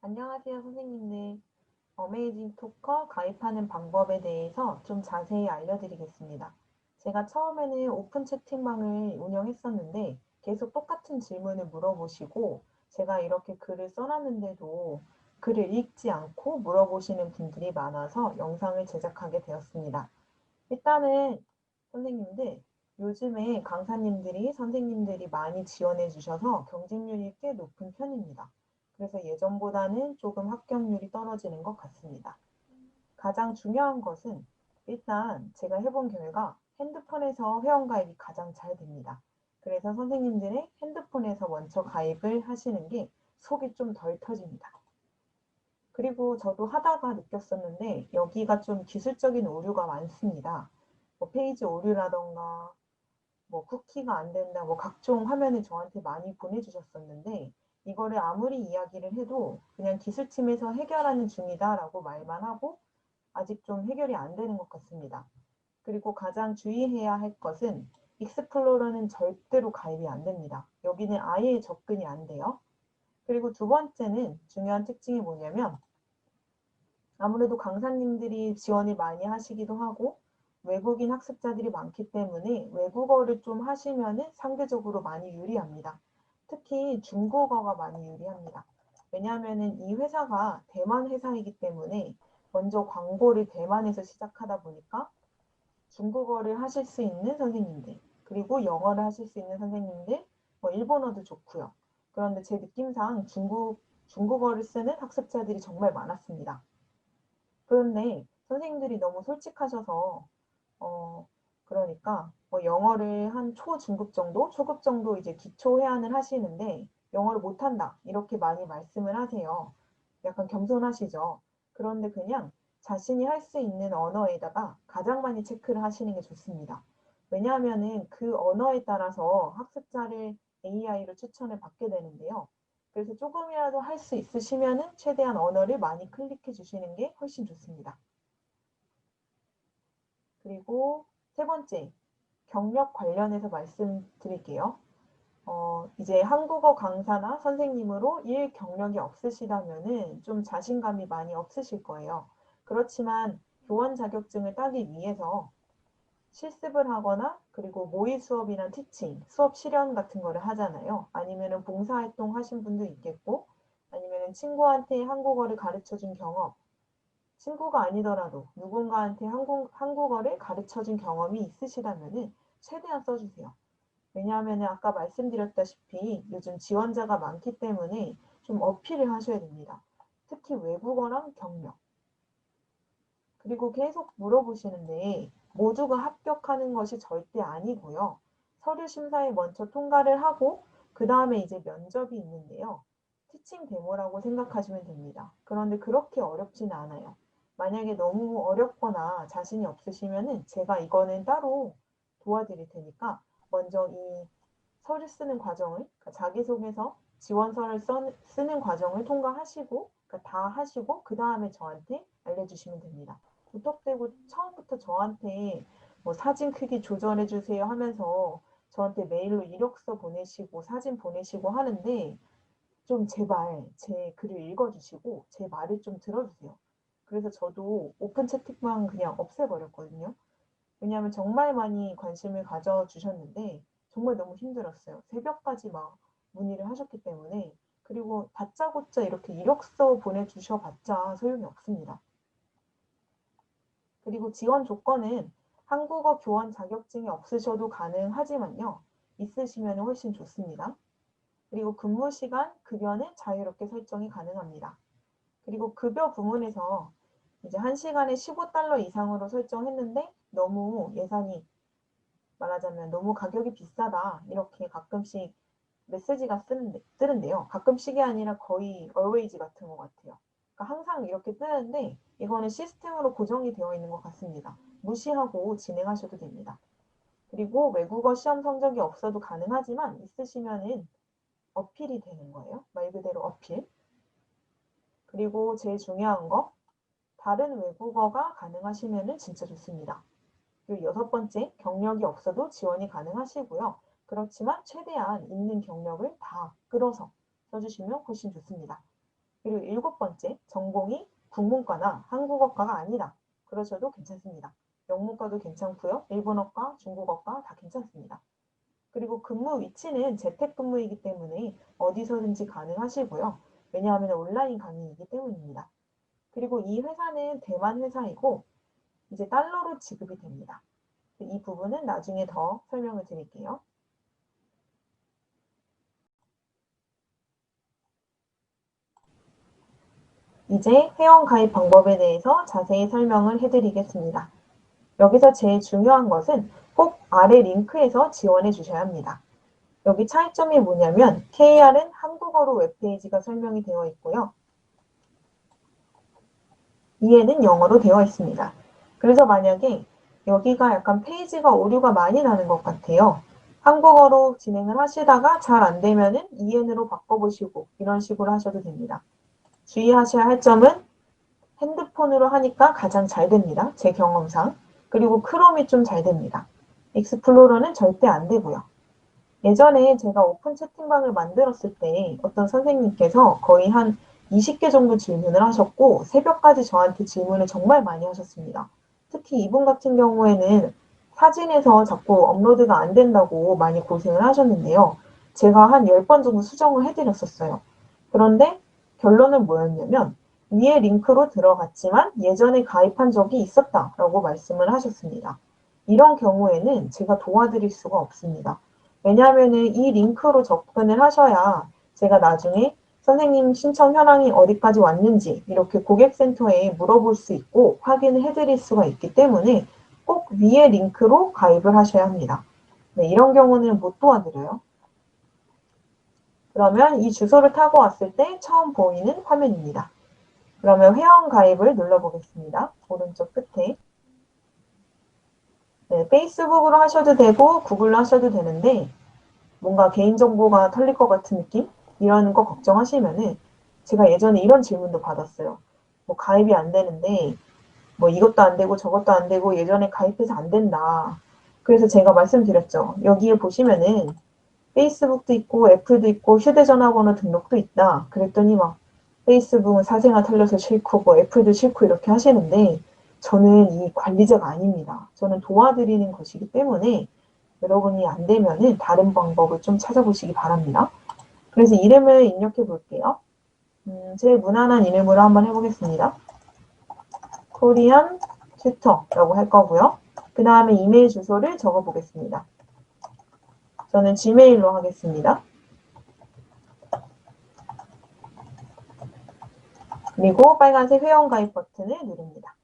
안녕하세요, 선생님들. 어메이징 토커 가입하는 방법에 대해서 좀 자세히 알려드리겠습니다. 제가 처음에는 오픈 채팅방을 운영했었는데 계속 똑같은 질문을 물어보시고 제가 이렇게 글을 써놨는데도 글을 읽지 않고 물어보시는 분들이 많아서 영상을 제작하게 되었습니다. 일단은 선생님들, 요즘에 강사님들이 선생님들이 많이 지원해 주셔서 경쟁률이 꽤 높은 편입니다. 그래서 예전보다는 조금 합격률이 떨어지는 것 같습니다. 가장 중요한 것은 일단 제가 해본 결과 핸드폰에서 회원가입이 가장 잘 됩니다. 그래서 선생님들의 핸드폰에서 먼저 가입을 하시는 게 속이 좀 덜 터집니다. 그리고 저도 하다가 느꼈었는데 여기가 좀 기술적인 오류가 많습니다. 뭐 페이지 오류라던가 뭐 쿠키가 안 된다, 뭐 각종 화면을 저한테 많이 보내주셨었는데 이거를 아무리 이야기를 해도 그냥 기술팀에서 해결하는 중이다라고 말만 하고 아직 좀 해결이 안 되는 것 같습니다. 그리고 가장 주의해야 할 것은 익스플로러는 절대로 가입이 안 됩니다. 여기는 아예 접근이 안 돼요. 그리고 두 번째는 중요한 특징이 뭐냐면 아무래도 강사님들이 지원을 많이 하시기도 하고 외국인 학습자들이 많기 때문에 외국어를 좀 하시면은 상대적으로 많이 유리합니다. 특히 중국어가 많이 유리합니다. 왜냐하면은 이 회사가 대만 회사이기 때문에 먼저 광고를 대만에서 시작하다 보니까 중국어를 하실 수 있는 선생님들, 그리고 영어를 하실 수 있는 선생님들, 뭐 일본어도 좋고요. 그런데 제 느낌상 중국어를 쓰는 학습자들이 정말 많았습니다. 그런데 선생님들이 너무 솔직하셔서 어 그러니까 뭐 영어를 한 초중급 정도, 초급 정도 이제 기초 회화는 하시는데 영어를 못한다 이렇게 많이 말씀을 하세요. 약간 겸손하시죠. 그런데 그냥 자신이 할 수 있는 언어에다가 가장 많이 체크를 하시는 게 좋습니다. 왜냐하면은 그 언어에 따라서 학습자를 AI로 추천을 받게 되는데요. 그래서 조금이라도 할 수 있으시면은 최대한 언어를 많이 클릭해 주시는 게 훨씬 좋습니다. 그리고 세 번째, 경력 관련해서 말씀드릴게요. 이제 한국어 강사나 선생님으로 일 경력이 없으시다면은 좀 자신감이 많이 없으실 거예요. 그렇지만 교원 자격증을 따기 위해서 실습을 하거나 그리고 모의 수업이나 티칭, 수업 실현 같은 거를 하잖아요. 아니면은 봉사활동 하신 분도 있겠고, 아니면은 친구한테 한국어를 가르쳐 준 경험, 친구가 아니더라도 누군가한테 한국어를 가르쳐 준 경험이 있으시다면은 최대한 써주세요. 왜냐하면 아까 말씀드렸다시피 요즘 지원자가 많기 때문에 좀 어필을 하셔야 됩니다. 특히 외국어랑 경력. 그리고 계속 물어보시는데 모두가 합격하는 것이 절대 아니고요. 서류 심사에 먼저 통과를 하고 그 다음에 이제 면접이 있는데요. 티칭 데모라고 생각하시면 됩니다. 그런데 그렇게 어렵지는 않아요. 만약에 너무 어렵거나 자신이 없으시면은 제가 이거는 따로 도와드릴 테니까 먼저 이 서류 쓰는 과정을, 그러니까 자기소개서, 지원서를 쓰는 과정을 통과하시고, 그러니까 다 하시고, 그 다음에 저한테 알려주시면 됩니다. 무턱대고 처음부터 저한테 뭐 사진 크기 조절해 주세요 하면서 저한테 메일로 이력서 보내시고 사진 보내시고 하는데 좀 제발 제 글을 읽어주시고 제 말을 좀 들어주세요. 그래서 저도 오픈 채팅방 그냥 없애버렸거든요. 왜냐하면 정말 많이 관심을 가져주셨는데 정말 너무 힘들었어요. 새벽까지 막 문의를 하셨기 때문에. 그리고 다짜고짜 이렇게 이력서 보내주셔봤자 소용이 없습니다. 그리고 지원 조건은 한국어 교원 자격증이 없으셔도 가능하지만요. 있으시면 훨씬 좋습니다. 그리고 근무 시간, 급여는 자유롭게 설정이 가능합니다. 그리고 급여 부문에서 이제 1시간에 15달러 이상으로 설정했는데 너무 예산이 말하자면 너무 가격이 비싸다 이렇게 가끔씩 메시지가 뜨는데요. 가끔씩이 아니라 거의 always 같은 것 같아요. 그러니까 항상 이렇게 뜨는데 이거는 시스템으로 고정이 되어 있는 것 같습니다. 무시하고 진행하셔도 됩니다. 그리고 외국어 시험 성적이 없어도 가능하지만 있으시면은 어필이 되는 거예요. 말 그대로 어필. 그리고 제일 중요한 거 다른 외국어가 가능하시면은 진짜 좋습니다. 그리고 여섯 번째, 경력이 없어도 지원이 가능하시고요. 그렇지만 최대한 있는 경력을 다 끌어서 써주시면 훨씬 좋습니다. 그리고 7번째, 전공이 국문과나 한국어과가 아니다. 그러셔도 괜찮습니다. 영문과도 괜찮고요. 일본어과, 중국어과 다 괜찮습니다. 그리고 근무 위치는 재택근무이기 때문에 어디서든지 가능하시고요. 왜냐하면 온라인 강의이기 때문입니다. 그리고 이 회사는 대만 회사이고 이제 달러로 지급이 됩니다. 이 부분은 나중에 더 설명을 드릴게요. 이제 회원가입 방법에 대해서 자세히 설명을 해드리겠습니다. 여기서 제일 중요한 것은 꼭 아래 링크에서 지원해 주셔야 합니다. 여기 차이점이 뭐냐면 KR은 한국어로 웹페이지가 설명이 되어 있고요. 이해는 영어로 되어 있습니다. 그래서 만약에 여기가 약간 페이지가 오류가 많이 나는 것 같아요. 한국어로 진행을 하시다가 잘 안 되면은 EN으로 바꿔보시고 이런 식으로 하셔도 됩니다. 주의하셔야 할 점은 핸드폰으로 하니까 가장 잘 됩니다. 제 경험상. 그리고 크롬이 좀 잘 됩니다. 익스플로러는 절대 안 되고요. 예전에 제가 오픈 채팅방을 만들었을 때 어떤 선생님께서 거의 한 20개 정도 질문을 하셨고 새벽까지 저한테 질문을 정말 많이 하셨습니다. 특히 이분 같은 경우에는 사진에서 자꾸 업로드가 안 된다고 많이 고생을 하셨는데요. 제가 한 10번 정도 수정을 해드렸었어요. 그런데 결론은 뭐였냐면 위에 링크로 들어갔지만 예전에 가입한 적이 있었다라고 말씀을 하셨습니다. 이런 경우에는 제가 도와드릴 수가 없습니다. 왜냐하면은 이 링크로 접근을 하셔야 제가 나중에 선생님 신청 현황이 어디까지 왔는지 이렇게 고객센터에 물어볼 수 있고 확인을 해드릴 수가 있기 때문에 꼭 위에 링크로 가입을 하셔야 합니다. 네, 이런 경우는 못 도와드려요. 그러면 이 주소를 타고 왔을 때 처음 보이는 화면입니다. 그러면 회원 가입을 눌러보겠습니다. 오른쪽 끝에. 네, 페이스북으로 하셔도 되고 구글로 하셔도 되는데 뭔가 개인정보가 털릴 것 같은 느낌? 이런 거 걱정하시면은 제가 예전에 이런 질문도 받았어요. 뭐 가입이 안 되는데 뭐 이것도 안 되고 저것도 안 되고 예전에 가입해서 안 된다. 그래서 제가 말씀드렸죠. 여기에 보시면은 페이스북도 있고 애플도 있고 휴대전화번호 등록도 있다. 그랬더니 막 페이스북은 사생활 털려서 싫고 뭐 애플도 싫고 이렇게 하시는데 저는 이 관리자가 아닙니다. 저는 도와드리는 것이기 때문에 여러분이 안 되면은 다른 방법을 좀 찾아보시기 바랍니다. 그래서 이름을 입력해 볼게요. 제일 무난한 이름으로 한번 해보겠습니다. 코리안 튜터라고 할 거고요. 그 다음에 이메일 주소를 적어 보겠습니다. 저는 지메일로 하겠습니다. 그리고 빨간색 회원가입 버튼을 누릅니다.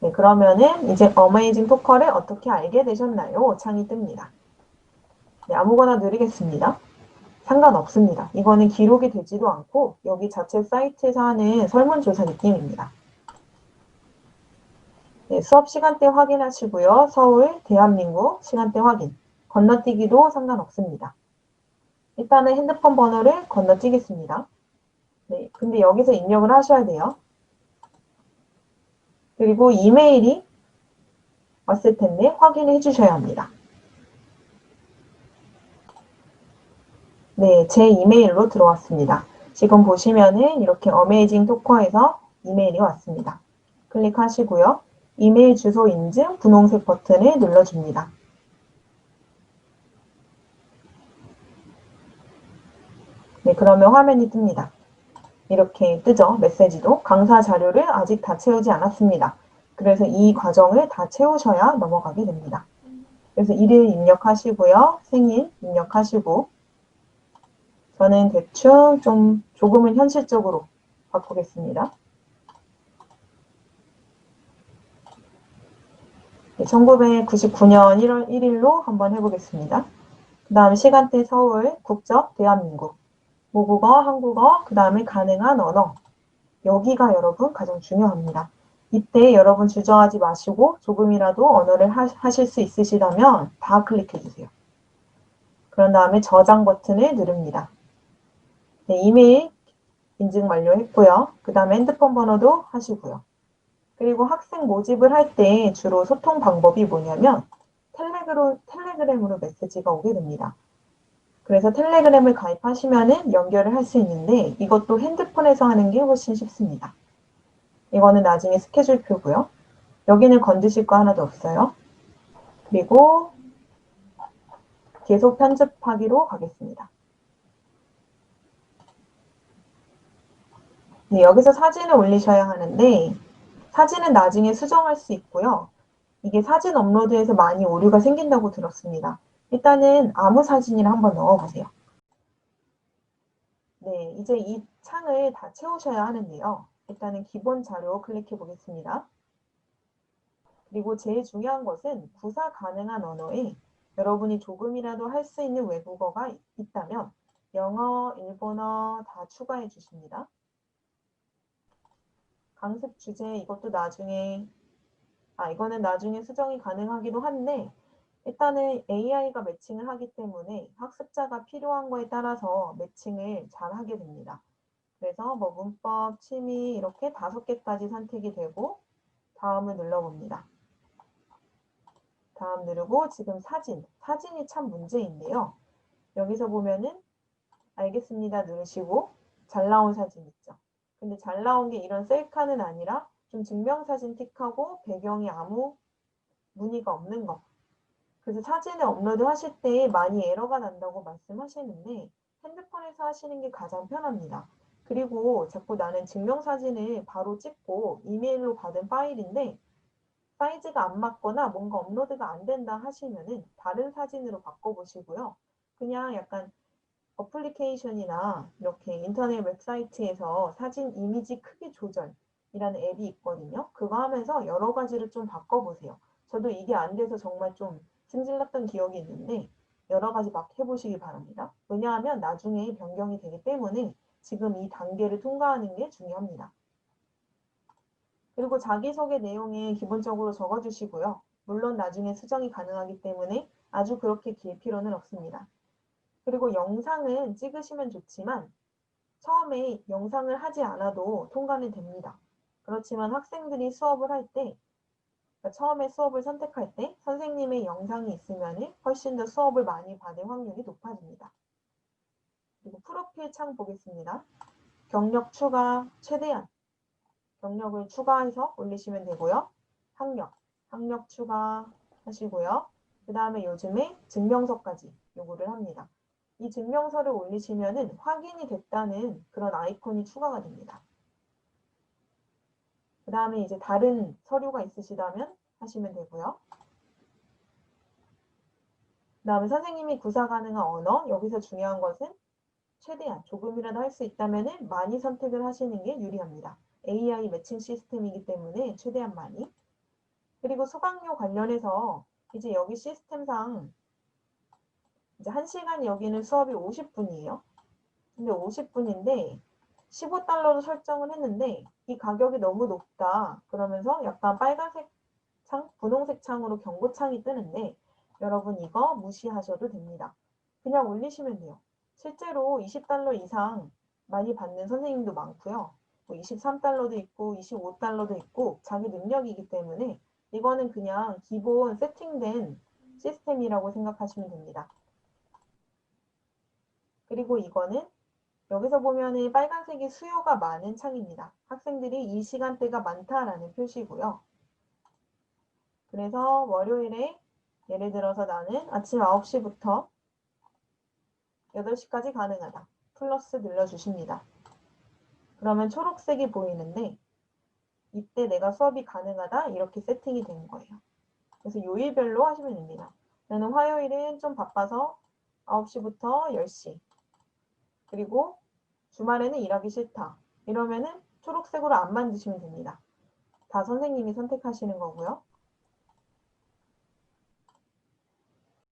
네, 그러면은 이제 어메이징 토커를 어떻게 알게 되셨나요? 창이 뜹니다. 네, 아무거나 누르겠습니다. 상관없습니다. 이거는 기록이 되지도 않고 여기 자체 사이트에서 하는 설문조사 느낌입니다. 네, 수업 시간대 확인하시고요. 서울, 대한민국 시간대 확인. 건너뛰기도 상관없습니다. 일단은 핸드폰 번호를 건너뛰겠습니다. 네, 근데 여기서 입력을 하셔야 돼요. 그리고 이메일이 왔을 텐데 확인해 주셔야 합니다. 네, 제 이메일로 들어왔습니다. 지금 보시면은 이렇게 어메이징 토커에서 이메일이 왔습니다. 클릭하시고요. 이메일 주소 인증 분홍색 버튼을 눌러줍니다. 네, 그러면 화면이 뜹니다. 이렇게 뜨죠. 메시지도. 강사 자료를 아직 다 채우지 않았습니다. 그래서 이 과정을 다 채우셔야 넘어가게 됩니다. 그래서 일일 입력하시고요. 생일 입력하시고 저는 대충 좀 조금은 현실적으로 바꾸겠습니다. 1999년 1월 1일로 한번 해보겠습니다. 그 다음 시간대 서울, 국적 대한민국, 모국어, 한국어, 그 다음에 가능한 언어. 여기가 여러분 가장 중요합니다. 이때 여러분 주저하지 마시고 조금이라도 언어를 하실 수 있으시다면 다 클릭해주세요. 그런 다음에 저장 버튼을 누릅니다. 네, 이메일 인증 완료했고요. 그 다음에 핸드폰 번호도 하시고요. 그리고 학생 모집을 할 때 주로 소통 방법이 뭐냐면 텔레그램으로 메시지가 오게 됩니다. 그래서 텔레그램을 가입하시면은 연결을 할 수 있는데 이것도 핸드폰에서 하는 게 훨씬 쉽습니다. 이거는 나중에 스케줄표고요. 여기는 건드실 거 하나도 없어요. 그리고 계속 편집하기로 가겠습니다. 네, 여기서 사진을 올리셔야 하는데 사진은 나중에 수정할 수 있고요. 이게 사진 업로드에서 많이 오류가 생긴다고 들었습니다. 일단은 아무 사진이나 한번 넣어보세요. 네, 이제 이 창을 다 채우셔야 하는데요. 일단은 기본 자료 클릭해 보겠습니다. 그리고 제일 중요한 것은 구사 가능한 언어에 여러분이 조금이라도 할 수 있는 외국어가 있다면 영어, 일본어 다 추가해 주십니다. 강습 주제 이것도 이거는 나중에 수정이 가능하기도 한데 일단은 AI가 매칭을 하기 때문에 학습자가 필요한 거에 따라서 매칭을 잘 하게 됩니다. 그래서 뭐 문법, 취미 이렇게 5개까지 선택이 되고 다음을 눌러봅니다. 다음 누르고 지금 사진이 참 문제인데요. 여기서 보면은 알겠습니다 누르시고 잘 나온 사진 있죠. 근데 잘 나온 게 이런 셀카는 아니라 좀 증명사진 틱하고 배경이 아무 무늬가 없는 거. 그래서 사진을 업로드 하실 때 많이 에러가 난다고 말씀하시는데 핸드폰에서 하시는 게 가장 편합니다. 그리고 자꾸 나는 증명사진을 바로 찍고 이메일로 받은 파일인데 사이즈가 안 맞거나 뭔가 업로드가 안 된다 하시면은 다른 사진으로 바꿔보시고요. 그냥 약간 어플리케이션이나 이렇게 인터넷 웹사이트에서 사진 이미지 크기 조절이라는 앱이 있거든요. 그거 하면서 여러 가지를 좀 바꿔보세요. 저도 이게 안 돼서 정말 좀 승질났던 기억이 있는데 여러 가지 막 해보시기 바랍니다. 왜냐하면 나중에 변경이 되기 때문에 지금 이 단계를 통과하는 게 중요합니다. 그리고 자기소개 내용에 기본적으로 적어주시고요. 물론 나중에 수정이 가능하기 때문에 아주 그렇게 길 필요는 없습니다. 그리고 영상은 찍으시면 좋지만 처음에 영상을 하지 않아도 통과는 됩니다. 그렇지만 학생들이 수업을 할 때, 그러니까 처음에 수업을 선택할 때 선생님의 영상이 있으면 훨씬 더 수업을 많이 받을 확률이 높아집니다. 그리고 프로필 창 보겠습니다. 경력 추가 최대한 경력을 추가해서 올리시면 되고요. 학력 추가하시고요. 그 다음에 요즘에 증명서까지 요구를 합니다. 이 증명서를 올리시면은 확인이 됐다는 그런 아이콘이 추가가 됩니다. 그 다음에 이제 다른 서류가 있으시다면 하시면 되고요. 그 다음에 선생님이 구사 가능한 언어, 여기서 중요한 것은 최대한 조금이라도 할 수 있다면 많이 선택을 하시는 게 유리합니다. AI 매칭 시스템이기 때문에 최대한 많이. 그리고 수강료 관련해서 이제 여기 시스템상 이제 1시간 여기는 수업이 50분이에요. 근데 50분인데 15달러로 설정을 했는데 이 가격이 너무 높다. 그러면서 약간 빨간색 창, 분홍색 창으로 경고창이 뜨는데 여러분 이거 무시하셔도 됩니다. 그냥 올리시면 돼요. 실제로 20달러 이상 많이 받는 선생님도 많고요. 뭐 23달러도 있고 25달러도 있고 자기 능력이기 때문에 이거는 그냥 기본 세팅된 시스템이라고 생각하시면 됩니다. 그리고 이거는 여기서 보면은 빨간색이 수요가 많은 창입니다. 학생들이 이 시간대가 많다라는 표시고요. 그래서 월요일에 예를 들어서 나는 아침 9시부터 8시까지 가능하다. 플러스 눌러주십니다. 그러면 초록색이 보이는데 이때 내가 수업이 가능하다 이렇게 세팅이 된 거예요. 그래서 요일별로 하시면 됩니다. 나는 화요일은 좀 바빠서 9시부터 10시 그리고 주말에는 일하기 싫다. 이러면은 초록색으로 안 만드시면 됩니다. 다 선생님이 선택하시는 거고요.